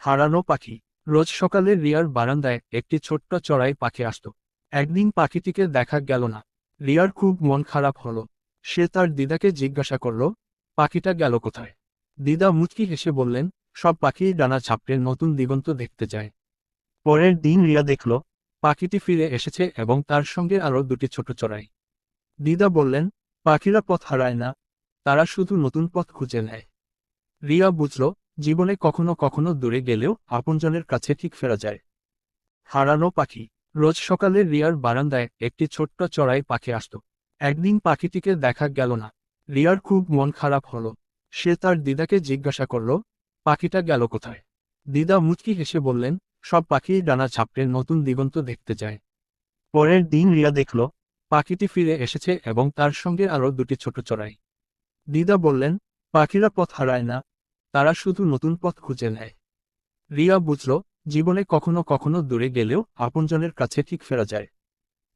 হারানো পাখি। রোজ সকালে রিয়ার বারান্দায় একটি ছোট্ট চড়াই পাখি আসত। একদিন পাখিটিকে দেখা গেল না। রিয়ার খুব মন খারাপ হলো। সে তার দিদাকে জিজ্ঞাসা করল, পাখিটা গেল কোথায়? দিদা মুচকি হেসে বললেন, সব পাখি ডানা ঝাপটে নতুন দিগন্ত দেখতে যায়। পরের দিন রিয়া দেখল, পাখিটি ফিরে এসেছে এবং তার সঙ্গে আরও দুটি ছোট চড়াই। দিদা বললেন, পাখিরা পথ হারায় না, তারা শুধু নতুন পথ খুঁজে নেয়। রিয়া বুঝল, জীবনে কখনো কখনো দূরে গেলেও আপনজনের কাছে ঠিক ফেরা যায়। হারানো পাখি। রোজ সকালে রিয়ার বারান্দায় একটি ছোট্ট চড়াই পাখি আসত। একদিন পাখিটিকে দেখা গেল না। রিয়ার খুব মন খারাপ হলো। সে তার দিদাকে জিজ্ঞাসা করল, পাখিটা গেল কোথায়? দিদা মুচকি হেসে বললেন, সব পাখি ডানা ঝাপটে নতুন দিগন্ত দেখতে যায়। পরের দিন রিয়া দেখল, পাখিটি ফিরে এসেছে এবং তার সঙ্গে আরও দুটি ছোট চড়াই। দিদা বললেন, পাখিরা পথ হারায় না, তারা শুধু নতুন পথ খুঁজে নেয়। রিয়া বুঝল, জীবনে কখনো কখনো দূরে গেলেও আপনজনের কাছে ঠিক ফেরা যায়।